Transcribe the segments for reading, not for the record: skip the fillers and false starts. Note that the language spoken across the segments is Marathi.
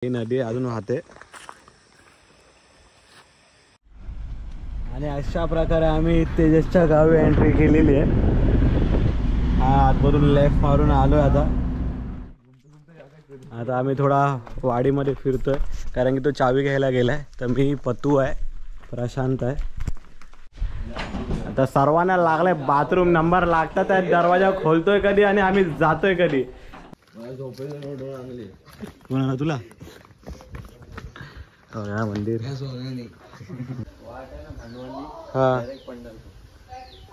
ही नदी अजून वाहते आणि अशा प्रकारे आम्ही तेजसच्या गावी एंट्री केलेली आहे। हा आतमधून लेफ्ट मारून आलोय आता आम्ही थोडा वाडीमध्ये फिरतोय कारण की तो चावी घ्यायला गेलाय। तर मी पतू आहे, प्रशांत आहे। आता सर्वांना लागलाय बाथरूम नंबर लागतात आहे, दरवाजा खोलतोय कधी आणि आम्ही जातोय कधी। कोणाला तुला मंदिर हा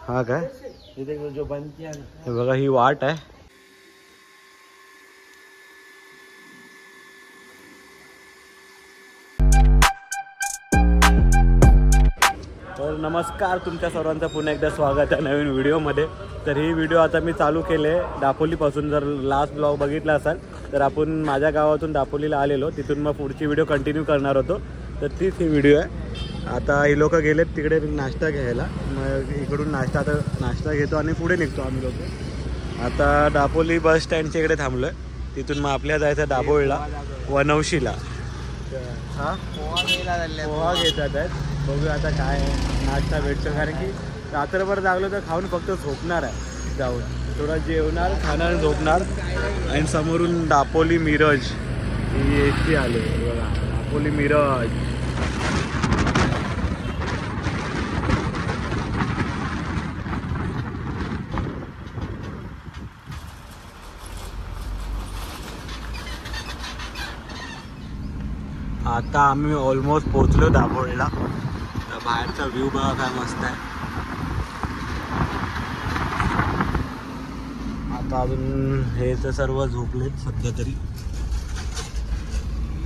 हा काय हे बघा ही वाट आहे। तर नमस्कार, तुमच्या सर्वांचं पुन्हा एकदा स्वागत आहे नवीन व्हिडिओमध्ये। तर ही व्हिडिओ आता मी चालू केले दापोलीपासून। जर लास्ट ब्लॉग बघितला असाल तर आपण माझ्या गावातून दापोलीला आलेलो, तिथून मग पुढची व्हिडिओ कंटिन्यू करणार होतो। तर तीच ही व्हिडिओ आहे। आता ही लोक गेलेत तिकडे नाश्ता घ्यायला, मग इकडून नाश्ता घेतो आणि पुढे निघतो आम्ही लोक। आता दापोली बस स्टँडच्या इकडे थांबलो आहे, तिथून मग आपल्या जायचं दाभोळला वनवशीला। हां पोहा घेतात आहेत, बघूया आता काय नाश्ता भेटतो। कारण की रात्रभर जागलो तर खाऊन फक्त झोपणार आहे, जाऊन थोडं जेवणार खाणार झोपणार। आणि समोरून दापोली मिरज ही एसटी आली बघा, दापोली मिरज। आता आम्ही ऑलमोस्ट पोहोचलो दाभोळला। तर बाहेरचा व्ह्यू बघा काय मस्त आहे। आता अजून हे तर सर्व झोपलेत सध्या तरी,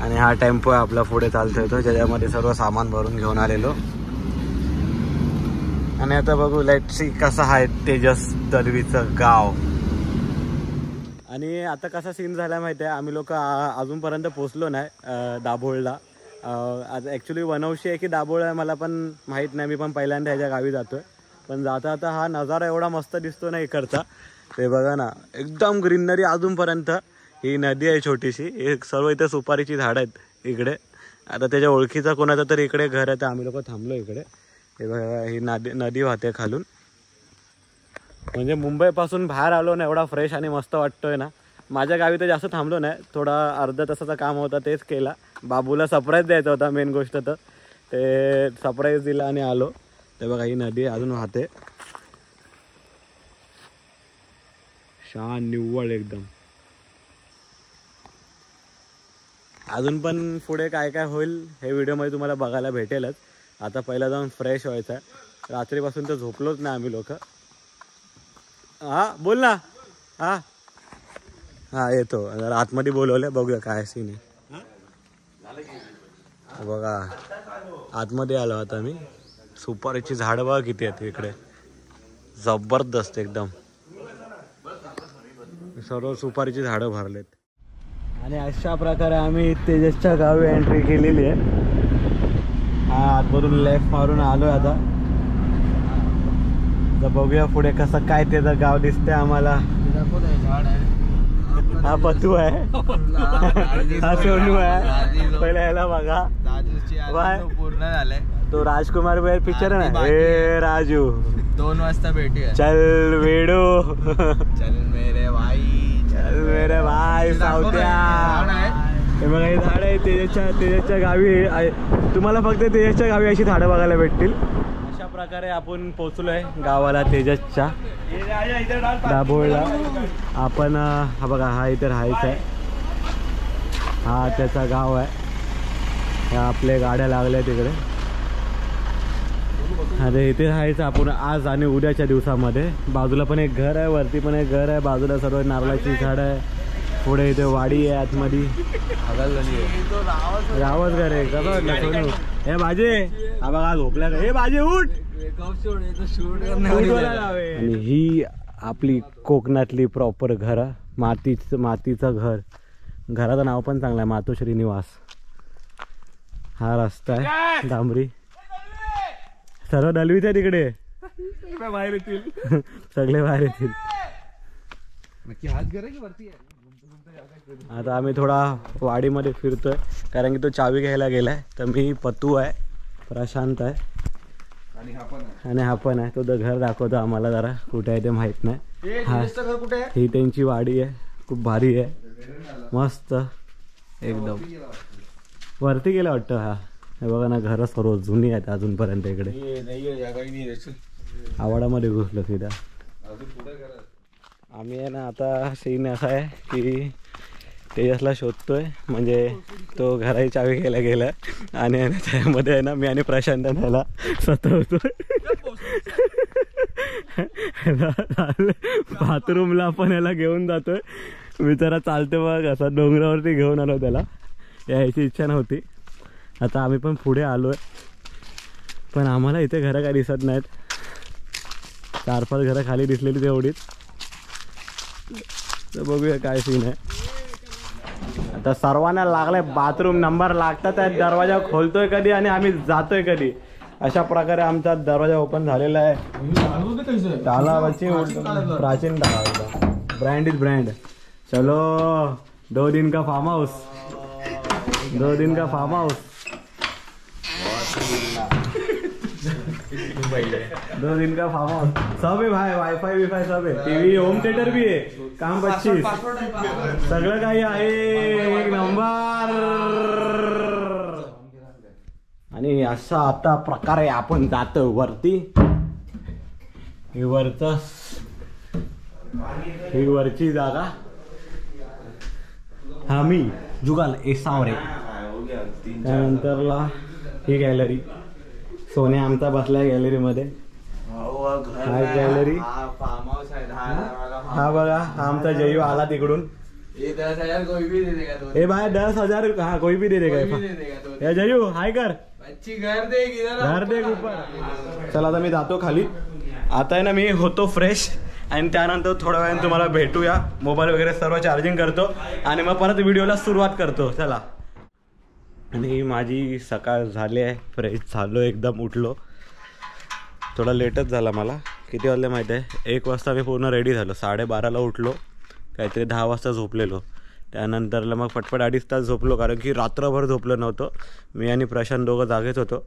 आणि हा टेम्पो आहे आपला पुढे चालतोय तो, ज्याच्यामध्ये सर्व सामान भरून घेऊन आलेलो। आणि आता बघू लेट्स सी कसं आहे तेजस दलवीचं गाव। आणि आता कसा सीन झाला माहिती आहे, आम्ही लोक अजूनपर्यंत पोचलो नाही दाभोळला। आज ॲक्च्युली वनवशी आहे की दाभोळ आहे मला पण माहीत नाही, मी पण पहिल्यांदा ह्याच्या गावी जातो आहे। पण जाता आता हा नजारा एवढा मस्त दिसतो ना इकडचा, ते बघा ना एकदम ग्रीनरी अजूनपर्यंत। ही नदी आहे छोटीशी, हे सर्व इथे सुपारीची झाडं आहेत इकडे। आता त्याच्या ओळखीचा कोणाचा तर इकडे घर आहे, तर आम्ही लोक थांबलो इकडे। हे बघा ही नदी वाहते खालून। म्हणजे मुंबईपासून बाहेर आलो ना, एवढा फ्रेश आणि मस्त वाटतोय ना। माझ्या गावी तर जास्त थांबलो नाही, थोडा अर्धा तासाचं काम होता तेच केला। बाबूला सरप्राईज द्यायचा होता मेन गोष्ट, तर ते सरप्राईज दिला आणि आलो। ते बघा ही नदी अजून वाहते, शान निव्वळ एकदम। अजून पण पुढे काय काय होईल हे व्हिडिओमध्ये तुम्हाला बघायला भेटेलच। आता पहिला जाऊन फ्रेश व्हायचं आहे, रात्रीपासून तर झोपलोच नाही आम्ही लोक। हां बोल ना। हां हां येतो, जरा आतमध्ये बोलवलं, बघूया काय सीन आहे। बघा आतमध्ये आलो आता मी। सुपारीची झाडं बघा किती आहेत इकडे, जबरदस्त एकदम। सर्व सुपारीची झाडं भरलेत। आणि अशा प्रकारे आम्ही तेजसच्या गावी एंट्री केलेली आहे। हा आतमधून लेफ्ट मारून आलोय आता। तर बघूया पुढे कसं काय त्याचं गाव दिसतंय आम्हाला। हा पतू आहे, हा सोनू आहे। पहिला ह्याला बघा पूर्ण झालंय, तो राजकुमार पिक्चर आहे ना, ए राजू 2 वाजता भेटूया। चल वेडो चल मेरे भाई, चल मेरे भाई सावत्या। हे बघा हे झाड आहे तेजसच्या गावी। तुम्हाला फक्त तेजसच्या गावी अशी झाडं बघायला भेटतील। अशा प्रकारे आपण पोचलोय गावाला तेजसच्या दाभोळला। आपण हा बघा हा इथे राहायचं आहे, हा त्याचा गाव आहे। ह्या आपल्या गाड्या लागल्या तिकडे, अरे इथे राहायचं आपण आज आणि उद्याच्या दिवसामध्ये। बाजूला पण एक घर आहे, वरती पण एक घर आहे, बाजूला सर्व नारळाची झाडं आहे। पुढे इथे वाडी आहे आतमध्ये, गावच घर आहे। कसं वाटलं सोनू? हे बाजे हा बघा झोपल्या का, हे बाजे उठ। आणि ही आपली कोकणातली प्रॉपर घर, मातीचं घर। घराचं नाव पण चांगलं आहे, मातोश्री निवास। हा रस्ता आहे डांबरी, सर्व दलवीच आहे तिकडे, बाहेर येतील सगळे बाहेर येतील। हात घर आहे की वरती आहे? आता आम्ही थोडा वाडीमध्ये फिरतोय कारण की तो चावी घ्यायला गेलाय. तर मी पतू आहे, प्रशांत आहे आणि हा पण आहे. तो घर दाखवतो आम्हाला जरा कुठे आहे ते माहित नाही. हा ही त्यांची वाडी आहे, खूप भारी आहे, मस्त एकदम. वरती गेला वाटतं. हा हे बघा ना, घरं सर्व जुनी आहेत अजूनपर्यंत. इकडे आवाडामध्ये घुसलो सीधा आम्ही आहे ना. आता सीन असा आहे की तेजसला शोधतोय, म्हणजे तो घराची चावी घ्यायला गेला आणि त्यामध्ये आहे ना मी आणि प्रशांत त्याला सतवतोय. बाथरूमला आपण याला घेऊन जातोय. मी जरा चालते बघ असं डोंगरावरती घेऊन आलो त्याला, यायची इच्छा नव्हती. आता आम्ही पण पुढे आलोय, पण आम्हाला इथे घरं काय दिसत नाहीत. 4-5 घरं खाली दिसलेली तेवढीच. तर बघूया काय सीन आहे. आता सर्वांना लागलाय बाथरूम नंबर लागतात आहे. दरवाजा खोलतोय कधी आणि आम्ही जातोय कधी, अशा प्रकारे आमचा दरवाजा ओपन झालेला आहे. तालावाची प्राचीन तालाव, ब्रँड इज ब्रँड. चलो 2 दिन का फार्म हाउस, 2 दिन का फार्म हाउस, 2 दिन का फार्म हाउस. सब है भाई, वाईफाई विफाई सब है, टीव्ही, होम थिएटर भी आहे, काम 25, सगळं काही आहे. एक नंबर. आणि असा आता प्रकारे आपण जातो वरती. ही वरची जागा. हा मी जुगाल एसावरे. त्यानंतरला ही गॅलरी, सोन्या आमचा बसलाय गॅलरीमध्ये. हा गॅलरी. हा बघा, हा आमचा जयू आला तिकडून. ए भाई 10,000 हा कोई भी दे देगा. या जयू हाय कर, घर दे ऊपर. चला आता मी जातो खाली. आता आहे ना मी होतो फ्रेश आणि त्यानंतर थोड्या वेळाने तुम्हाला भेटूया. मोबाईल वगैरे सर्व चार्जिंग करतो आणि मग परत व्हिडिओला सुरुवात करतो. चला. आणि माझी सकाळ झाली आहे, फ्रेश झालो एकदम. उठलो थोडा लेटच झाला मला. किती वाजले माहीत आहे, 1 वाजता मी पूर्ण रेडी झालो. 12:30ला उठलो, काहीतरी 10 वाजता झोपलेलो. त्यानंतरला मग पटपट 2.5 तास झोपलो, कारण की रात्रभर झोपलो नव्हतो. मी आणि प्रशांत दोघं जागेच होतो,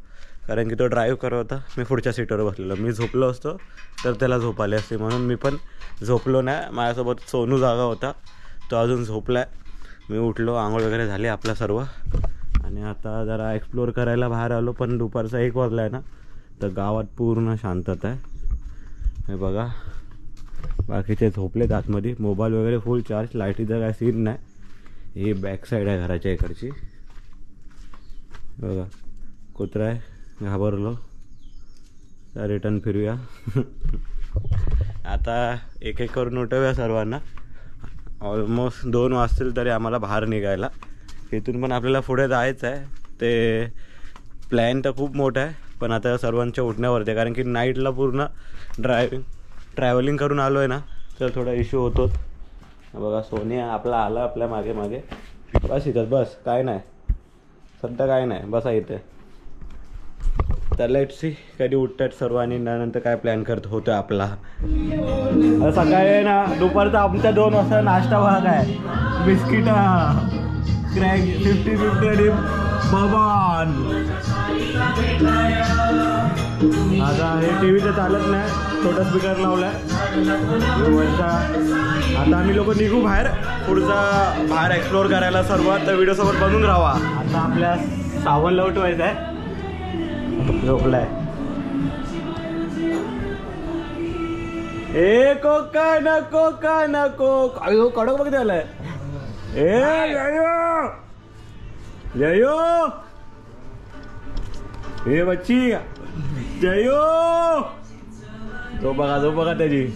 कारण की तो ड्राईव्ह करत होता, मी पुढच्या सीटवर बसलेलो. मी झोपलो असतो तर त्याला झोप आली असते, म्हणून मी पण झोपलो नाही. माझ्यासोबत सोनू जागा होता, तो अजून झोपला आहे. मी उठलो, आंघोळ वगैरे झाली आपलं सर्व, आणि आता जरा एक्सप्लोअर करायला बाहेर आलो. पण दुपारचा 1 वाजला आहे ना, तर गावात पूर्ण शांतता आहे. हे बघा, बाकीचे झोपलेत आतमध्ये, मोबाईल वगैरे फुल चार्ज. लाईटीचा काय सीन नाही. ही बॅक साईड आहे घराच्या इकडची. बघा कुत्रा आहे, घाबरलो. तर रिटर्न फिरूया. आता एक एक करून उठवूया सर्वांना. ऑलमोस्ट 2 वाजतील तरी आम्हाला बाहेर निघायला. इथून पण आपल्याला पुढे जायचं आहे. ते प्लॅन तर खूप मोठा आहे, पण आता सर्वांच्या उठण्यावरती आहे, कारण की नाईटला पूर्ण ट्रॅव्हलिंग करून आलो आहे ना, तर थोडा इश्यू होतो. बघा सोनिया आपला आला आपल्या मागे मागे. बस इथं बस, काय नाही सध्या, काय नाही, बसा इथे. तर लेट्स सी कधी उठतात सर्व आणि नंतर काय प्लॅन करत होतो आपला. सकाळी ना दुपारचा आमच्या 2 वाजता नाश्ता भाग आहे. बिस्किट क्रॅक 50-50 आणि बबान. आता हे टी व्ही तर चालत नाही, छोटा स्पीकर लावला आहे. आता आम्ही लोक निघू बाहेर, पुढचा बाहेर एक्सप्लोअर करायला सर्व. तर व्हिडिओसोबत बनून राहा. आता आपल्या सावनला उठवायचं आहे, झोपलाय. ए कोका नको का नको, अयो कडक बघ त्याला. ए जयो जयो, ए बच्ची जयो, तो बघा त्याची.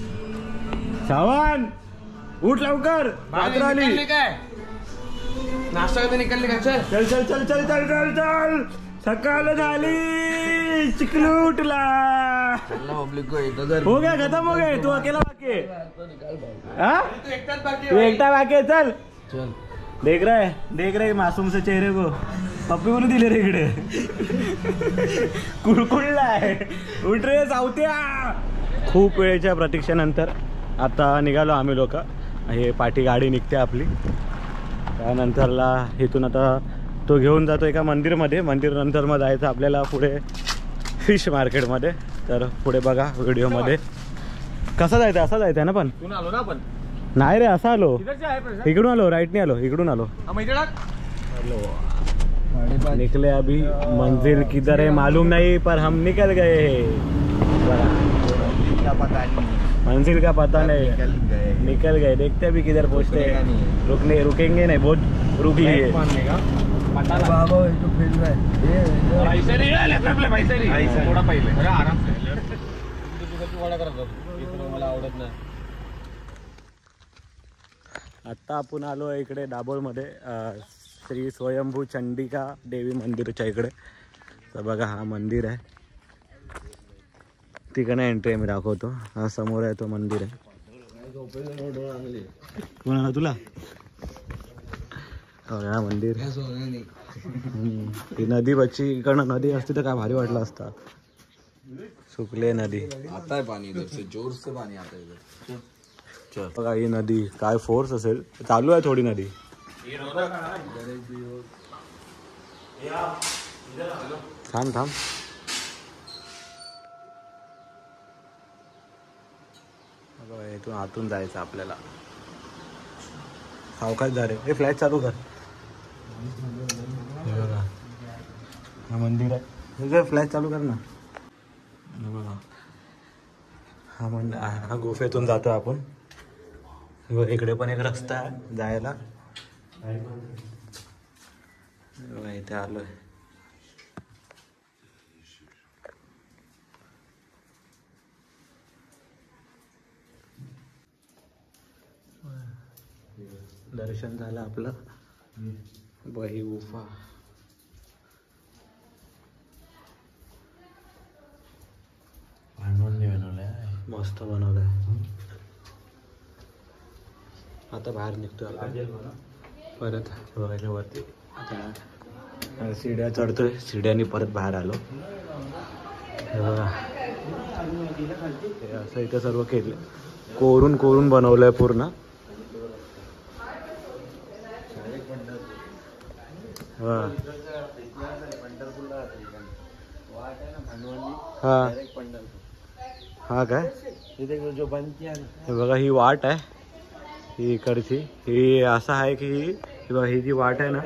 सावन उठ लवकर, रात्र आली. नाश्ता करता निकलले का? चल चल चल चल चल चल चल चल, सकाळ झाली. चिकलू उठला. हो गया, खत्म हो गए. तू अकेला बाकी है? तू एकटा बाकी है. चल चल. देख रहे मासूम से चेहरे को. पप्पी म्हणून दिले रे इकडे. कुळकुळलाय. उठ रे सावत्या. खूप वेळेच्या प्रतीक्षेनंतर आता निघालो आम्ही लोक. हे पाठी गाडी निघते आपली. त्यानंतरला इथून आता तो घेऊन जातो एका मंदिरमध्ये. मंदिरनंतर मग जायचं आपल्याला पुढे फिश मार्केटमध्ये. तर पुढे बघा व्हिडिओमध्ये. कसा जायचं? असा जायचं आहे ना? पण आलो ना आपण. नाही रे, असा आलो. इकडून आलो, राईटने आलो, इकडून आलो. निकले अभी. मंजिल किधर है मालूम नहीं पर हम निकल गए. मंजिल का पता नहीं, निकल गए. देखते अभी किधर पहुंचते हैं. रुकेंगे नहीं, बहुत रुक लिए. आता आपण आलो इकडे दाभोळमध्ये श्री स्वयंभू चंडिका देवी मंदिरच्या इकडे. तर बघा हा मंदिर आहे. तिकडे एंट्री मी दाखवतो. हा समोर आहे तो मंदिर आहे. कोणाला? तुला? हा मंदिर. ती नदी बच्ची. इकडनं नदी असती तर काय भारी वाटलं असता. सुकले नदी. आता है पानी इधर से, जोर से पानी आता है इधर. बघा ही नदी काय फोर्स असेल. चालू आहे थोडी नदी. थांब थांब. इथून आतून जायचं आपल्याला. सावकाश जा रे. हे फ्लॅट चालू कर. हा मंदिर आहे. फ्लॅट चालू कर ना. बघा हा गुफेतून जातो आपण. इकडे पण एक रस्ता आहे जायला. इथे आलोय. दर्शन झालं आपलं. बही गुफा. मस्त बनवलंय. आता बाहेर निघतोय आपण परत. बघायच्या वरती आता सीड्या चढतोय. सीड्यानी परत बाहेर आलो. असं इथं सर्व केलं. कोरून कोरून बनवलंय पूर्ण. हा हा काय? हे बघा ही वाट आहे. ही इकडची. ही असं आहे की ही जी वाट आहे ना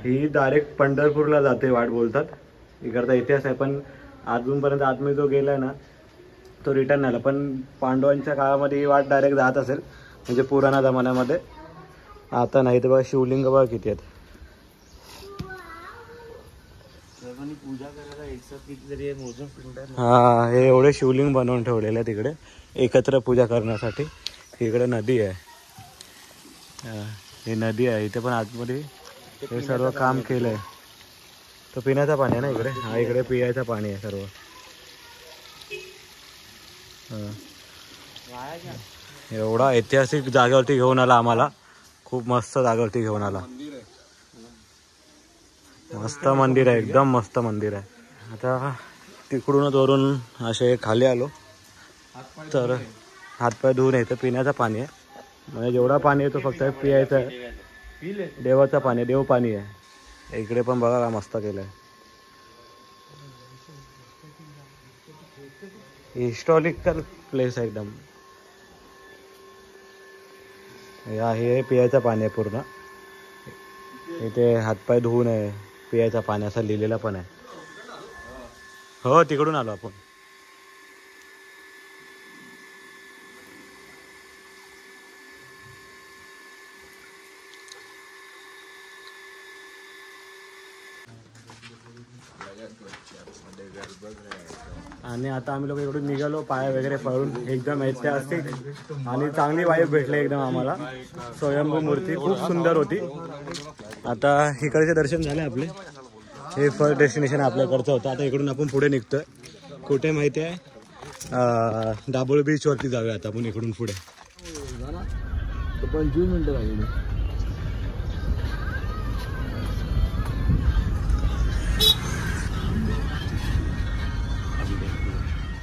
ही डायरेक्ट पंढरपूरला जाते वाट बोलतात. इकडचा इतिहास आहे. पण अजूनपर्यंत आतमध्ये जो गेलाय ना तो रिटर्न आला. पण पांडवांच्या काळामध्ये ही वाट डायरेक्ट जात असेल म्हणजे पुराणा जमान्यामध्ये. आता नाही. तर बघा शिवलिंग बघा किती आहेत. हा हे एवढे शिवलिंग बनवून ठेवलेले आहे तिकडे एकत्र पूजा करण्यासाठी. इकडे नदी आहे. ही नदी आहे. इथे पण आतमध्ये हे सर्व काम केलंय. तो पिण्याचा पाणी आहे ना इकडे. हा इकडे पियाचं पाणी आहे सर्व. एवढा ऐतिहासिक जागेवरती घेऊन आला आम्हाला. खूप मस्त जागेवरती घेऊन आला. मस्त मंदिर आहे. एकदम मस्त मंदिर आहे. आता तिकडूनच वरून असे खाली आलो तर हातपाय धुवून येतं. पिण्याचं पाणी आहे. म्हणजे जेवढा पाणी आहे तो फक्त पियायचं आहे. देवाचं पाणी, देव पाणी आहे. इकडे पण बघा मस्त केलंय. हिस्टॉरिकल प्लेस आहे एकदम. हे पियाचं पाणी आहे पूर्ण. इथे हातपाय धुवून आहे. पियाचा पाणी असं लिहिलेलं पण आहे. हो तिकडून आलो आपण. आणि आता आम्ही लोक इकडून निघालो. पाय वगैरे पळून एकदम ऐतिहासिक आणि चांगली वाईब भेटली एकदम आम्हाला. स्वयंभू मूर्ती खूप सुंदर होती. आता इकडचे दर्शन झाले आपले. हे फर्स्ट डेस्टिनेशन आपल्याकडचं होतं. आता इकडून आपण पुढे निघतोय. कुठे माहिती आहे? दाभोळ बीचवरती जाऊया आता आपण इकडून पुढे. 25 मिनिटं लागली.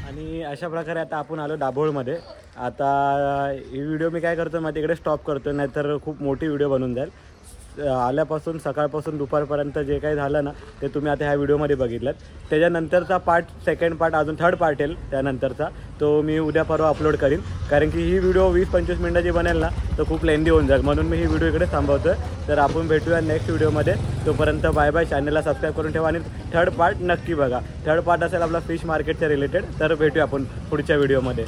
आणि अशा प्रकारे आता आपण आलो दाभोळमध्ये. आता ही व्हिडिओ मी काय करतो माहिती इकडे स्टॉप करतो, नाहीतर खूप मोठी व्हिडिओ बनून जाईल. आल्यापासून सकाळपासून दुपारपर्यंत जे काही झालं ना ते तुम्ही आता ह्या व्हिडिओमध्ये बघितलं. त्याच्यानंतरचा पार्ट, सेकंड पार्ट, अजून थर्ड पार्ट येईल त्यानंतरचा, तो मी उद्या परवा अपलोड करीन. कारण की ही व्हिडिओ 20-25 मिनिटाची बनेल ना तर खूप लेंदी होऊन जाईल, म्हणून मी ही व्हिडिओ इकडे थांबवतो आहे. तर आपण भेटूया नेक्स्ट व्हिडिओमध्ये. तोपर्यंत बाय बाय. चॅनलला सबस्क्राईब करून ठेवा आणि थर्ड पार्ट नक्की बघा. थर्ड पार्ट असेल आपला फिश मार्केटच्या रिलेटेड. तर भेटूया आपण पुढच्या व्हिडिओमध्ये.